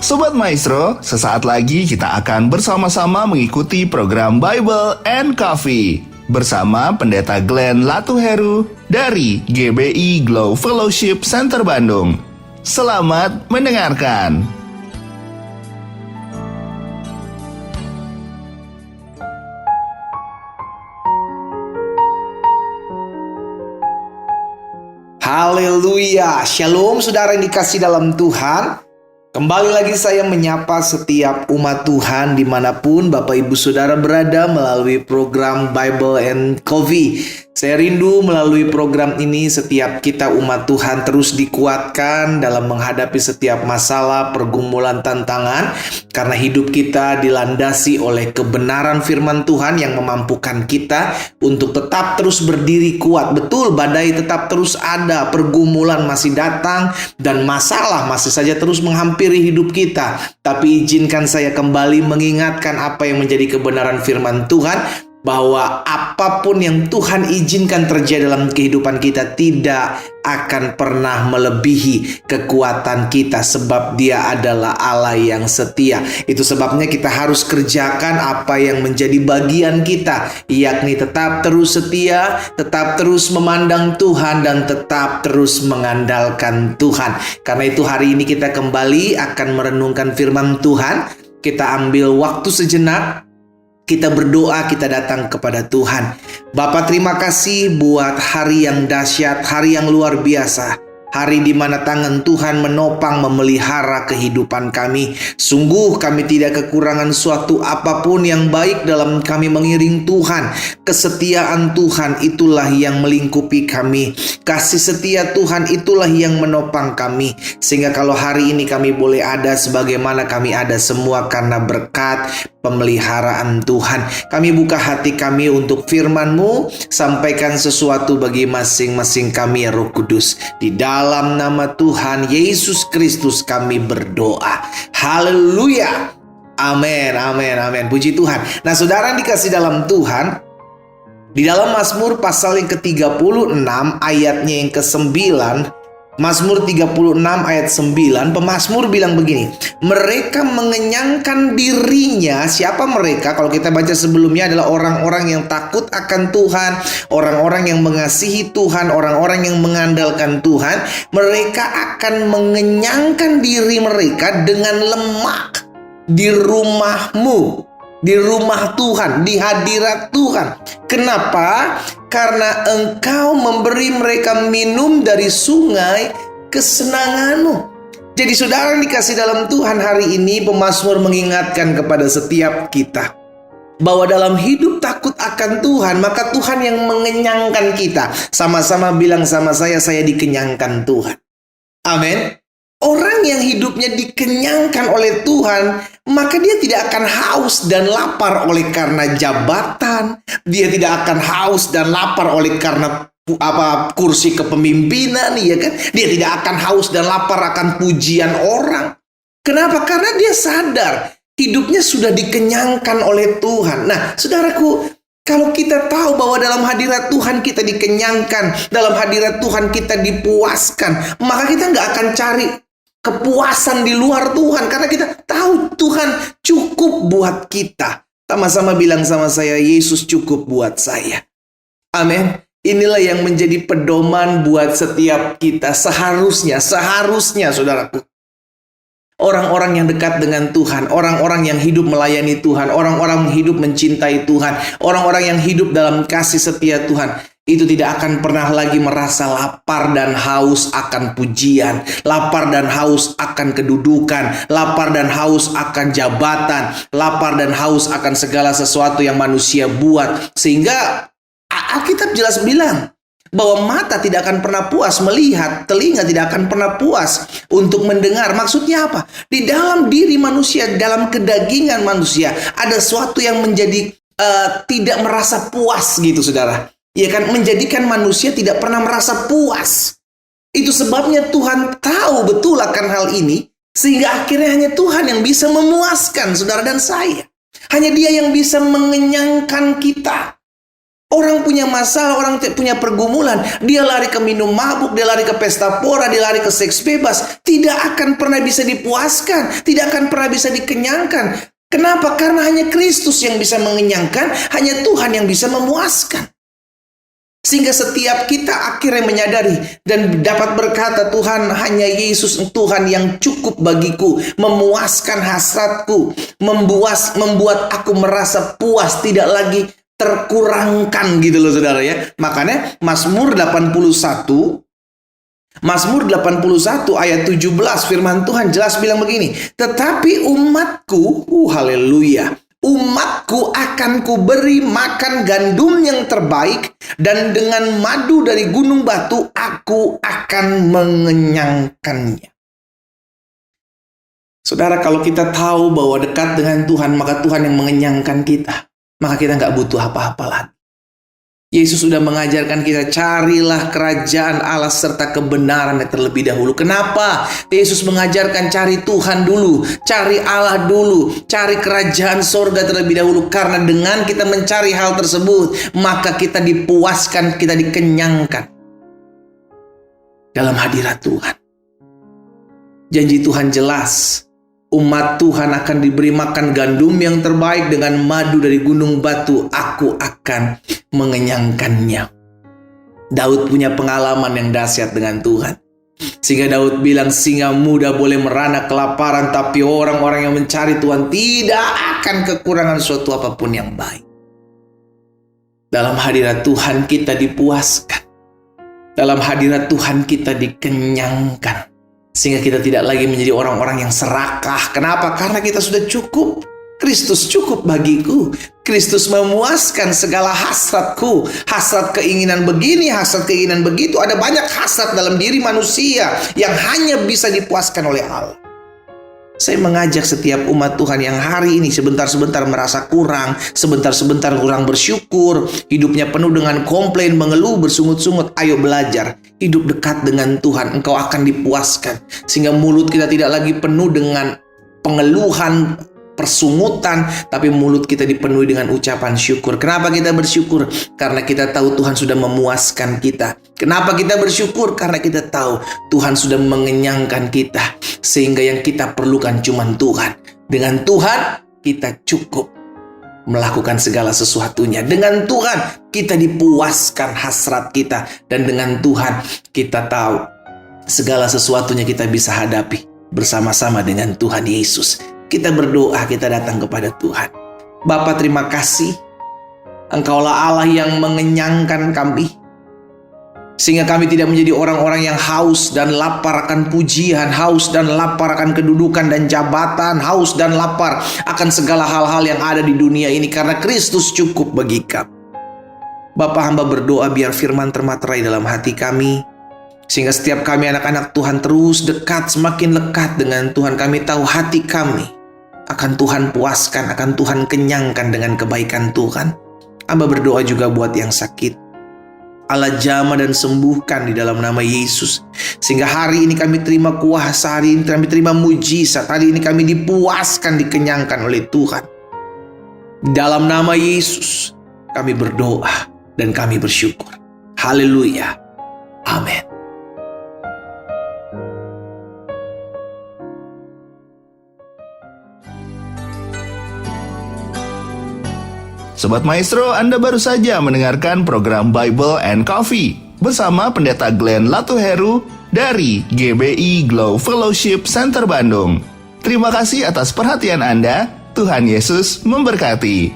Sobat Maestro, sesaat lagi kita akan bersama-sama mengikuti program Bible and Coffee bersama Pendeta Glenn Latuheru dari GBI Glow Fellowship Center Bandung. Selamat mendengarkan. Haleluya, shalom saudara yang dikasih dalam Tuhan. Kembali lagi saya menyapa setiap umat Tuhan dimanapun Bapak Ibu Saudara berada melalui program Bible and Coffee. Saya rindu melalui program ini setiap kita umat Tuhan terus dikuatkan dalam menghadapi setiap masalah, pergumulan, tantangan. Karena hidup kita dilandasi oleh kebenaran firman Tuhan yang memampukan kita untuk tetap terus berdiri kuat. Betul, badai tetap terus ada, pergumulan masih datang, dan masalah masih saja terus menghampiri hidup kita. Tapi izinkan saya kembali mengingatkan apa yang menjadi kebenaran firman Tuhan, bahwa apapun yang Tuhan izinkan terjadi dalam kehidupan kita tidak akan pernah melebihi kekuatan kita, sebab Dia adalah Allah yang setia. Itu sebabnya kita harus kerjakan apa yang menjadi bagian kita, yakni tetap terus setia, tetap terus memandang Tuhan, dan tetap terus mengandalkan Tuhan. Karena itu hari ini kita kembali akan merenungkan firman Tuhan. Kita ambil waktu sejenak, kita berdoa, kita datang kepada Tuhan. Bapa, terima kasih buat hari yang dahsyat, hari yang luar biasa. Hari di mana tangan Tuhan menopang memelihara kehidupan kami. Sungguh kami tidak kekurangan suatu apapun yang baik dalam kami mengiring Tuhan. Kesetiaan Tuhan itulah yang melingkupi kami. Kasih setia Tuhan itulah yang menopang kami. Sehingga kalau hari ini kami boleh ada sebagaimana kami ada semua karena berkat pemeliharaan Tuhan. Kami buka hati kami untuk firman-Mu. Sampaikan sesuatu bagi masing-masing kami, ya Roh Kudus. Di dalam nama Tuhan Yesus Kristus kami berdoa. Haleluya. Amin, amin, amin. Puji Tuhan. Nah, saudara yang dikasih dalam Tuhan, di dalam Mazmur pasal yang ke-36 ayatnya yang ke-9, Mazmur 36 ayat 9, pemazmur bilang begini, mereka mengenyangkan dirinya. Siapa mereka? Kalau kita baca sebelumnya adalah orang-orang yang takut akan Tuhan, orang-orang yang mengasihi Tuhan, orang-orang yang mengandalkan Tuhan. Mereka akan mengenyangkan diri mereka dengan lemak di rumah-Mu, di rumah Tuhan, di hadirat Tuhan. Kenapa? Karena Engkau memberi mereka minum dari sungai kesenangan-Mu. Jadi saudara yang dikasih dalam Tuhan, hari ini pemazmur mengingatkan kepada setiap kita bahwa dalam hidup takut akan Tuhan, maka Tuhan yang mengenyangkan kita. Sama-sama bilang sama saya dikenyangkan Tuhan. Amin. Orang yang hidupnya dikenyangkan oleh Tuhan, maka dia tidak akan haus dan lapar oleh karena jabatan. Dia tidak akan haus dan lapar oleh karena kursi kepemimpinan, ya kan? Dia tidak akan haus dan lapar akan pujian orang. Kenapa? Karena dia sadar hidupnya sudah dikenyangkan oleh Tuhan. Nah, saudaraku, kalau kita tahu bahwa dalam hadirat Tuhan kita dikenyangkan, dalam hadirat Tuhan kita dipuaskan, maka kita nggak akan cari kepuasan di luar Tuhan, karena kita tahu Tuhan cukup buat kita. Sama-sama bilang sama saya, Yesus cukup buat saya. Amin. Inilah yang menjadi pedoman buat setiap kita. Seharusnya saudaraku, orang-orang yang dekat dengan Tuhan, orang-orang yang hidup melayani Tuhan, orang-orang yang hidup mencintai Tuhan, orang-orang yang hidup dalam kasih setia Tuhan, itu tidak akan pernah lagi merasa lapar dan haus akan pujian, lapar dan haus akan kedudukan, lapar dan haus akan jabatan, lapar dan haus akan segala sesuatu yang manusia buat. Sehingga Alkitab jelas bilang bahwa mata tidak akan pernah puas melihat, telinga tidak akan pernah puas untuk mendengar. Maksudnya apa? Di dalam diri manusia, dalam kedagingan manusia, ada sesuatu yang menjadi tidak merasa puas gitu, saudara. Ya kan, menjadikan manusia tidak pernah merasa puas. Itu sebabnya Tuhan tahu betul akan hal ini, sehingga akhirnya hanya Tuhan yang bisa memuaskan saudara dan saya. Hanya Dia yang bisa mengenyangkan kita. Orang punya masalah, orang punya pergumulan, dia lari ke minum mabuk, dia lari ke pesta pora, dia lari ke seks bebas, tidak akan pernah bisa dipuaskan, tidak akan pernah bisa dikenyangkan. Kenapa? Karena hanya Kristus yang bisa mengenyangkan, hanya Tuhan yang bisa memuaskan. Sehingga setiap kita akhirnya menyadari dan dapat berkata, Tuhan, hanya Yesus Tuhan yang cukup bagiku, memuaskan hasratku, membuat aku merasa puas, tidak lagi terkurangkan gitu loh saudara ya. Makanya Mazmur 81 ayat 17 firman Tuhan jelas bilang begini, tetapi umatku, haleluya, umatku akan kuberi makan gandum yang terbaik, dan dengan madu dari gunung batu aku akan mengenyangkannya. Saudara, kalau kita tahu bahwa dekat dengan Tuhan, maka Tuhan yang mengenyangkan kita, maka kita nggak butuh apa-apa lagi. Yesus sudah mengajarkan kita, carilah kerajaan Allah serta kebenaran terlebih dahulu. Kenapa? Yesus mengajarkan cari Tuhan dulu, cari Allah dulu, cari kerajaan sorga terlebih dahulu. Karena dengan kita mencari hal tersebut, maka kita dipuaskan, kita dikenyangkan dalam hadirat Tuhan. Janji Tuhan jelas. Umat Tuhan akan diberi makan gandum yang terbaik, dengan madu dari gunung batu aku akan mengenyangkannya. Daud punya pengalaman yang dahsyat dengan Tuhan. Sehingga Daud bilang, singa muda boleh merana kelaparan, tapi orang-orang yang mencari Tuhan tidak akan kekurangan suatu apapun yang baik. Dalam hadirat Tuhan kita dipuaskan. Dalam hadirat Tuhan kita dikenyangkan. Sehingga kita tidak lagi menjadi orang-orang yang serakah. Kenapa? Karena kita sudah cukup. Kristus cukup bagiku. Kristus memuaskan segala hasratku. Hasrat keinginan begini, hasrat keinginan begitu. Ada banyak hasrat dalam diri manusia yang hanya bisa dipuaskan oleh Allah. Saya mengajak setiap umat Tuhan yang hari ini sebentar-sebentar merasa kurang, sebentar-sebentar kurang bersyukur, hidupnya penuh dengan komplain, mengeluh, bersungut-sungut. Ayo belajar, hidup dekat dengan Tuhan, engkau akan dipuaskan. Sehingga mulut kita tidak lagi penuh dengan pengeluhan, persungutan, tapi mulut kita dipenuhi dengan ucapan syukur. Kenapa kita bersyukur? Karena kita tahu Tuhan sudah memuaskan kita. Kenapa kita bersyukur? Karena kita tahu Tuhan sudah mengenyangkan kita. Sehingga yang kita perlukan cuma Tuhan. Dengan Tuhan kita cukup melakukan segala sesuatunya. Dengan Tuhan kita dipuaskan hasrat kita. Dan dengan Tuhan kita tahu segala sesuatunya kita bisa hadapi bersama-sama dengan Tuhan Yesus. Kita berdoa, kita datang kepada Tuhan. Bapa, terima kasih. Engkaulah Allah yang mengenyangkan kami. Sehingga kami tidak menjadi orang-orang yang haus dan lapar akan pujian, haus dan lapar akan kedudukan dan jabatan, haus dan lapar akan segala hal-hal yang ada di dunia ini. Karena Kristus cukup bagi kami. Bapa, hamba berdoa biar firman termaterai dalam hati kami. Sehingga setiap kami anak-anak Tuhan terus dekat, semakin lekat dengan Tuhan. Kami tahu hati kami akan Tuhan puaskan, akan Tuhan kenyangkan dengan kebaikan Tuhan. Hamba berdoa juga buat yang sakit. Allah jamah dan sembuhkan di dalam nama Yesus. Sehingga hari ini kami terima kuasa, hari ini kami terima mujizat, hari ini kami dipuaskan, dikenyangkan oleh Tuhan. Dalam nama Yesus kami berdoa dan kami bersyukur. Haleluya. Amin. Sobat Maestro, Anda baru saja mendengarkan program Bible and Coffee bersama Pendeta Glenn Latuheru dari GBI Glow Fellowship Center Bandung. Terima kasih atas perhatian Anda. Tuhan Yesus memberkati.